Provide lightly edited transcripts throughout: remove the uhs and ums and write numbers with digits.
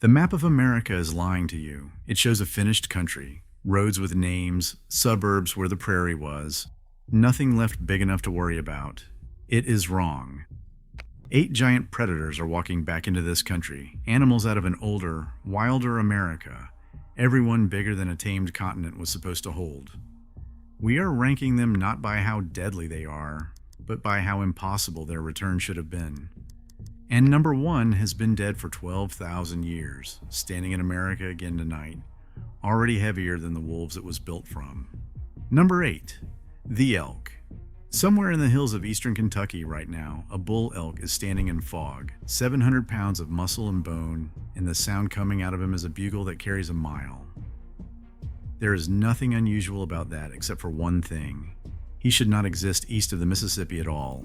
The map of America is lying to you. It shows a finished country, roads with names, suburbs where the prairie was, nothing left big enough to worry about. It is wrong. 8 giant predators are walking back into this country, animals out of an older, wilder America, everyone bigger than a tamed continent was supposed to hold. We are ranking them not by how deadly they are, but by how impossible their return should have been. And number 1 has been dead for 12,000 years, standing in America again tonight, already heavier than the wolves it was built from. Number 8, the elk. Somewhere in the hills of eastern Kentucky right now, a bull elk is standing in fog, 700 pounds of muscle and bone, and the sound coming out of him is a bugle that carries a mile. There is nothing unusual about that except for one thing. He should not exist east of the Mississippi at all.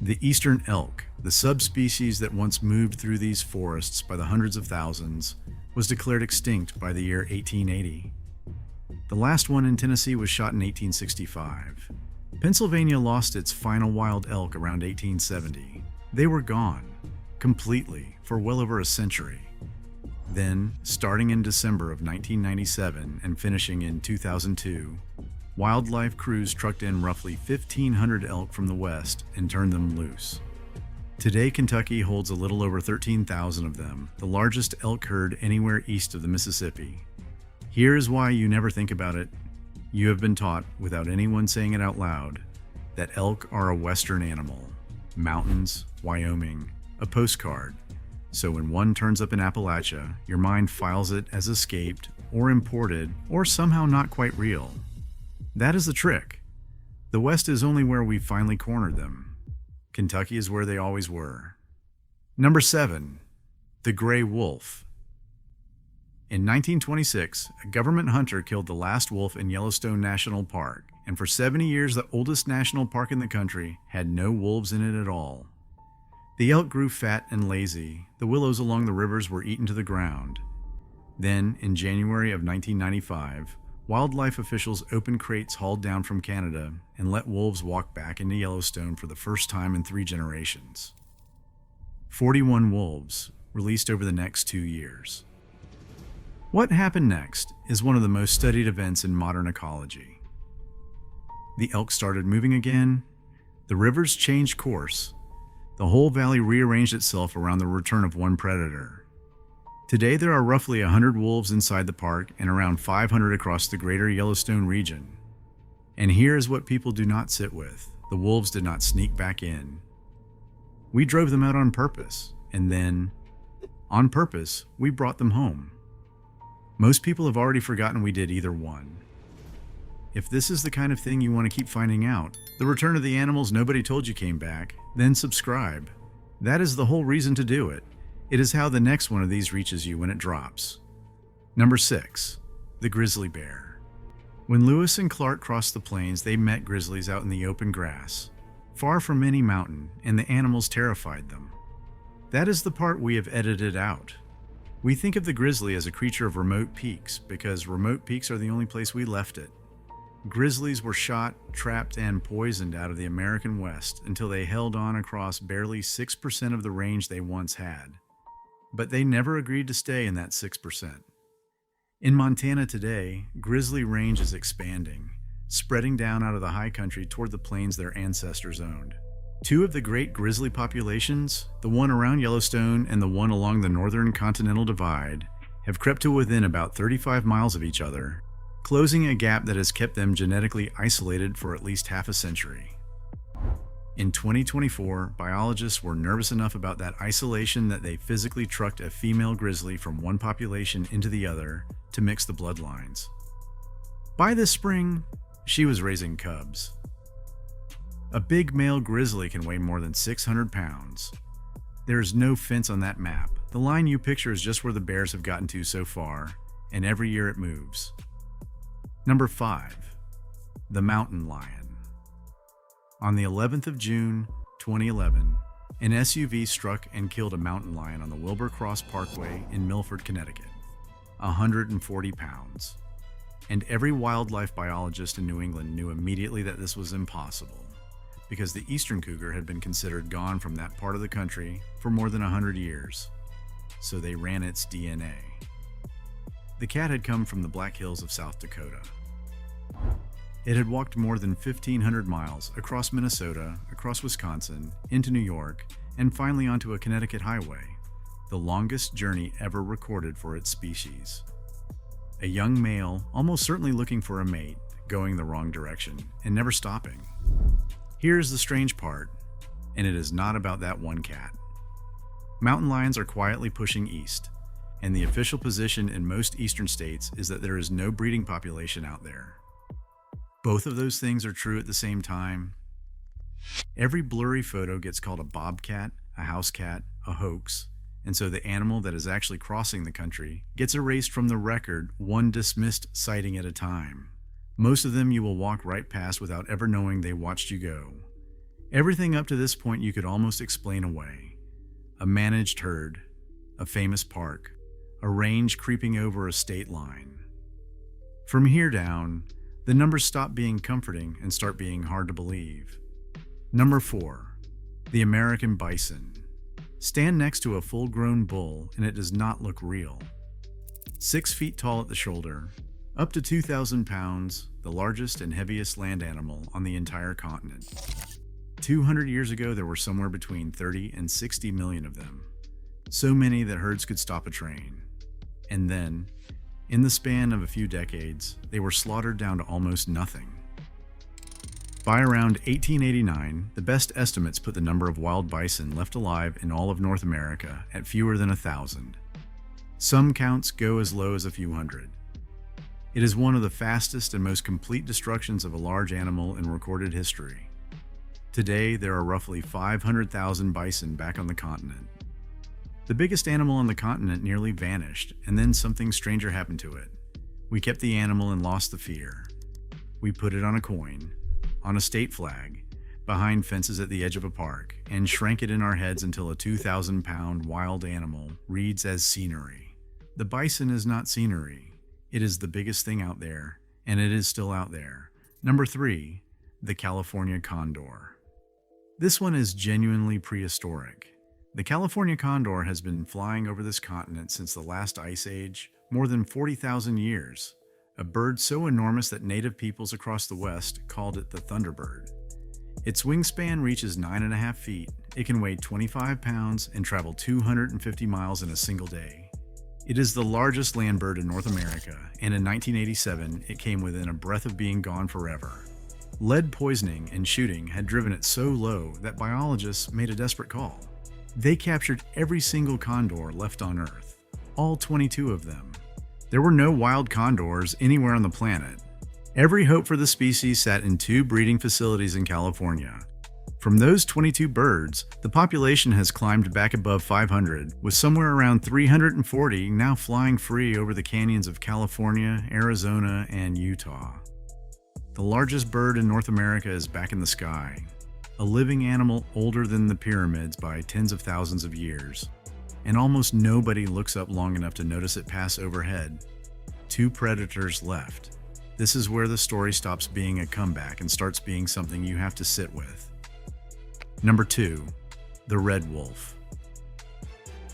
The eastern elk, the subspecies that once moved through these forests by the hundreds of thousands, was declared extinct by the year 1880. The last one in Tennessee was shot in 1865. Pennsylvania lost its final wild elk around 1870. They were gone, completely, for well over a century. Then, starting in December of 1997 and finishing in 2002, wildlife crews trucked in roughly 1,500 elk from the west and turned them loose. Today, Kentucky holds a little over 13,000 of them, the largest elk herd anywhere east of the Mississippi. Here is why you never think about it. You have been taught, without anyone saying it out loud, that elk are a western animal. Mountains, Wyoming, a postcard. So when one turns up in Appalachia, your mind files it as escaped, or imported, or somehow not quite real. That is the trick. The West is only where we finally cornered them. Kentucky is where they always were. Number 7, the gray wolf. In 1926, a government hunter killed the last wolf in Yellowstone National Park, and for 70 years the oldest national park in the country had no wolves in it at all. The elk grew fat and lazy, the willows along the rivers were eaten to the ground. Then, in January of 1995, wildlife officials opened crates hauled down from Canada and let wolves walk back into Yellowstone for the first time in 3 generations. 41 wolves, released over the next 2 years. What happened next is one of the most studied events in modern ecology. The elk started moving again, the rivers changed course, the whole valley rearranged itself around the return of one predator. Today there are roughly 100 wolves inside the park and around 500 across the greater Yellowstone region. And here is what people do not sit with. The wolves did not sneak back in. We drove them out on purpose, and then, on purpose, we brought them home. Most people have already forgotten we did either one. If this is the kind of thing you want to keep finding out, the return of the animals nobody told you came back, then subscribe. That is the whole reason to do it. It is how the next one of these reaches you when it drops. Number 6, the grizzly bear. When Lewis and Clark crossed the plains, they met grizzlies out in the open grass, far from any mountain, and the animals terrified them. That is the part we have edited out. We think of the grizzly as a creature of remote peaks because remote peaks are the only place we left it. Grizzlies were shot, trapped, and poisoned out of the American West until they held on across barely 6% of the range they once had. But they never agreed to stay in that 6%. In Montana today, grizzly range is expanding, spreading down out of the high country toward the plains their ancestors owned. 2 of the great grizzly populations, the one around Yellowstone and the one along the northern continental divide, have crept to within about 35 miles of each other, closing a gap that has kept them genetically isolated for at least half a century. In 2024, biologists were nervous enough about that isolation that they physically trucked a female grizzly from one population into the other to mix the bloodlines. By this spring, she was raising cubs. A big male grizzly can weigh more than 600 pounds. There is no fence on that map. The line you picture is just where the bears have gotten to so far, and every year it moves. Number 5, the mountain lion. On the 11th of June, 2011, an SUV struck and killed a mountain lion on the Wilbur Cross Parkway in Milford, Connecticut. 140 pounds. And every wildlife biologist in New England knew immediately that this was impossible, because the eastern cougar had been considered gone from that part of the country for more than 100 years. so they ran its DNA. The cat had come from the Black Hills of South Dakota. It had walked more than 1,500 miles across Minnesota, across Wisconsin, into New York, and finally onto a Connecticut highway, the longest journey ever recorded for its species. A young male, almost certainly looking for a mate, going the wrong direction, and never stopping. Here's the strange part, and it is not about that one cat. Mountain lions are quietly pushing east, and the official position in most eastern states is that there is no breeding population out there. Both of those things are true at the same time. Every blurry photo gets called a bobcat, a house cat, a hoax, and so the animal that is actually crossing the country gets erased from the record, one dismissed sighting at a time. Most of them you will walk right past without ever knowing they watched you go. Everything up to this point you could almost explain away. A managed herd, a famous park, a range creeping over a state line. From here down, the numbers stop being comforting and start being hard to believe. Number 4. The American bison. Stand next to a full-grown bull and it does not look real. 6 feet tall at the shoulder, up to 2,000 pounds, the largest and heaviest land animal on the entire continent. 200 years ago, there were somewhere between 30 and 60 million of them. So many that herds could stop a train. And then, in the span of a few decades, they were slaughtered down to almost nothing. By around 1889, the best estimates put the number of wild bison left alive in all of North America at fewer than 1,000. Some counts go as low as a few hundred. It is one of the fastest and most complete destructions of a large animal in recorded history. Today, there are roughly 500,000 bison back on the continent. The biggest animal on the continent nearly vanished, and then something stranger happened to it. We kept the animal and lost the fear. We put it on a coin, on a state flag, behind fences at the edge of a park, and shrank it in our heads until a 2,000-pound wild animal reads as scenery. The bison is not scenery. It is the biggest thing out there, and it is still out there. Number 3, the California condor. This one is genuinely prehistoric. The California condor has been flying over this continent since the last ice age, more than 40,000 years. A bird so enormous that native peoples across the West called it the Thunderbird. Its wingspan reaches 9.5 feet, it can weigh 25 pounds and travel 250 miles in a single day. It is the largest land bird in North America, and in 1987 it came within a breath of being gone forever. Lead poisoning and shooting had driven it so low that biologists made a desperate call. They captured every single condor left on Earth, all 22 of them. There were no wild condors anywhere on the planet. Every hope for the species sat in 2 breeding facilities in California. From those 22 birds, the population has climbed back above 500, with somewhere around 340 now flying free over the canyons of California, Arizona, and Utah. The largest bird in North America is back in the sky, a living animal older than the pyramids by tens of thousands of years, and almost nobody looks up long enough to notice it pass overhead. 2 predators left. This is where the story stops being a comeback and starts being something you have to sit with. Number 2, the red wolf.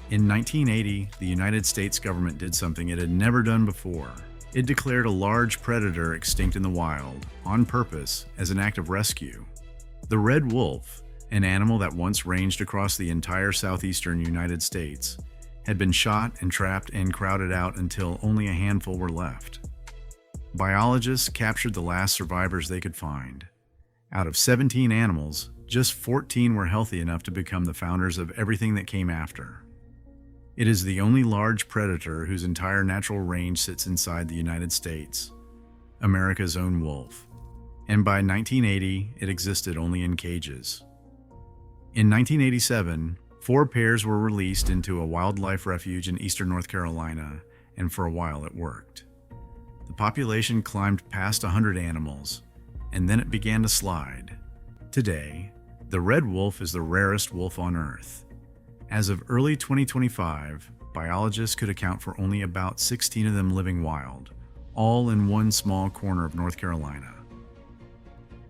In 1980, the United States government did something it had never done before. It declared a large predator extinct in the wild, on purpose, as an act of rescue. The red wolf, an animal that once ranged across the entire southeastern United States, had been shot and trapped and crowded out until only a handful were left. Biologists captured the last survivors they could find. Out of 17 animals, just 14 were healthy enough to become the founders of everything that came after. It is the only large predator whose entire natural range sits inside the United States, America's own wolf. And by 1980, it existed only in cages. In 1987, 4 pairs were released into a wildlife refuge in eastern North Carolina, and for a while it worked. The population climbed past 100 animals, and then it began to slide. Today, the red wolf is the rarest wolf on Earth. As of early 2025, biologists could account for only about 16 of them living wild, all in one small corner of North Carolina.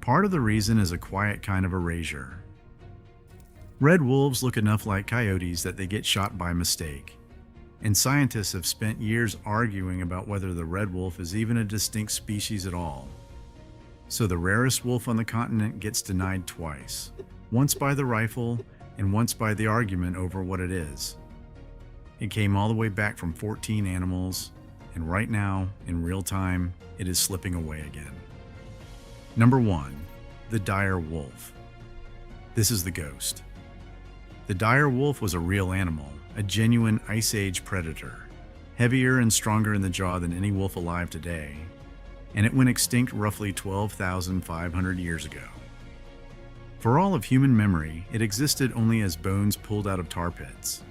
Part of the reason is a quiet kind of erasure. Red wolves look enough like coyotes that they get shot by mistake, and scientists have spent years arguing about whether the red wolf is even a distinct species at all. So the rarest wolf on the continent gets denied twice, once by the rifle and once by the argument over what it is. It came all the way back from 14 animals, and right now, in real time, it is slipping away again. Number 1. The dire wolf. This is the ghost. The dire wolf was a real animal, a genuine Ice Age predator, heavier and stronger in the jaw than any wolf alive today, and it went extinct roughly 12,500 years ago. For all of human memory, it existed only as bones pulled out of tar pits.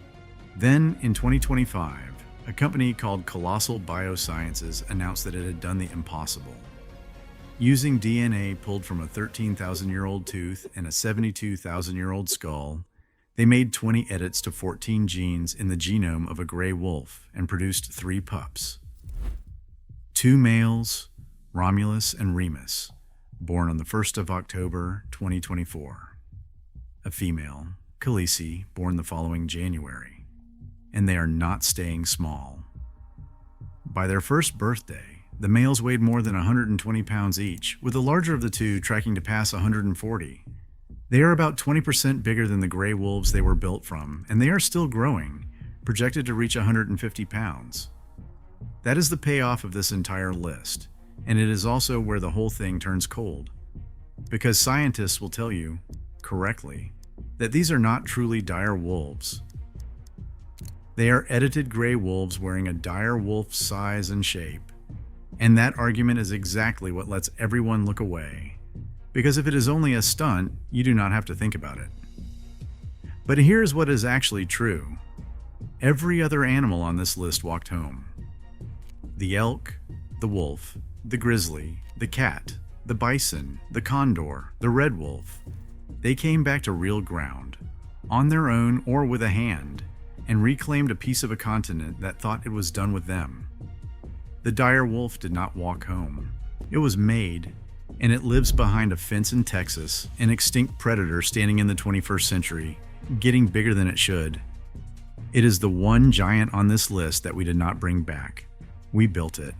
Then, in 2025, a company called Colossal Biosciences announced that it had done the impossible. Using DNA pulled from a 13,000-year-old tooth and a 72,000-year-old skull, they made 20 edits to 14 genes in the genome of a gray wolf and produced 3 pups. 2 males, Romulus and Remus, born on the 1st of October, 2024. A female, Khaleesi, born the following January. And they are not staying small. By their first birthday, the males weighed more than 120 pounds each, with the larger of the two tracking to pass 140. They are about 20% bigger than the gray wolves they were built from, and they are still growing, projected to reach 150 pounds. That is the payoff of this entire list, and it is also where the whole thing turns cold. Because scientists will tell you, correctly, that these are not truly dire wolves. They are edited gray wolves wearing a dire wolf's size and shape. And that argument is exactly what lets everyone look away. Because if it is only a stunt, you do not have to think about it. But here's what is actually true. Every other animal on this list walked home. The elk, the wolf, the grizzly, the cat, the bison, the condor, the red wolf. They came back to real ground, on their own or with a hand, and reclaimed a piece of a continent that thought it was done with them. The dire wolf did not walk home. It was made, and it lives behind a fence in Texas, an extinct predator standing in the 21st century, getting bigger than it should. It is the one giant on this list that we did not bring back. We built it.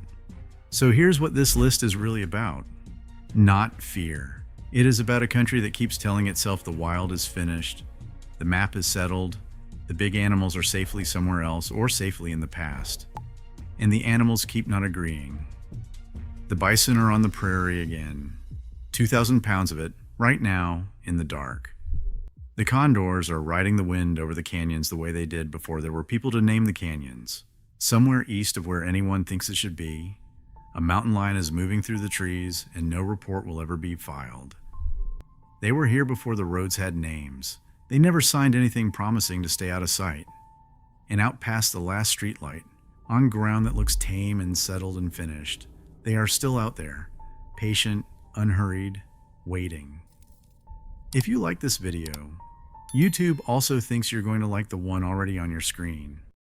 So here's what this list is really about. Not fear. It is about a country that keeps telling itself the wild is finished, the map is settled, the big animals are safely somewhere else or safely in the past, and the animals keep not agreeing. The bison are on the prairie again, 2,000 pounds of it, right now, in the dark. The condors are riding the wind over the canyons the way they did before there were people to name the canyons. Somewhere east of where anyone thinks it should be, a mountain lion is moving through the trees and no report will ever be filed. They were here before the roads had names. They never signed anything promising to stay out of sight. And out past the last streetlight, on ground that looks tame and settled and finished, they are still out there, patient, unhurried, waiting. If you like this video, YouTube also thinks you're going to like the one already on your screen.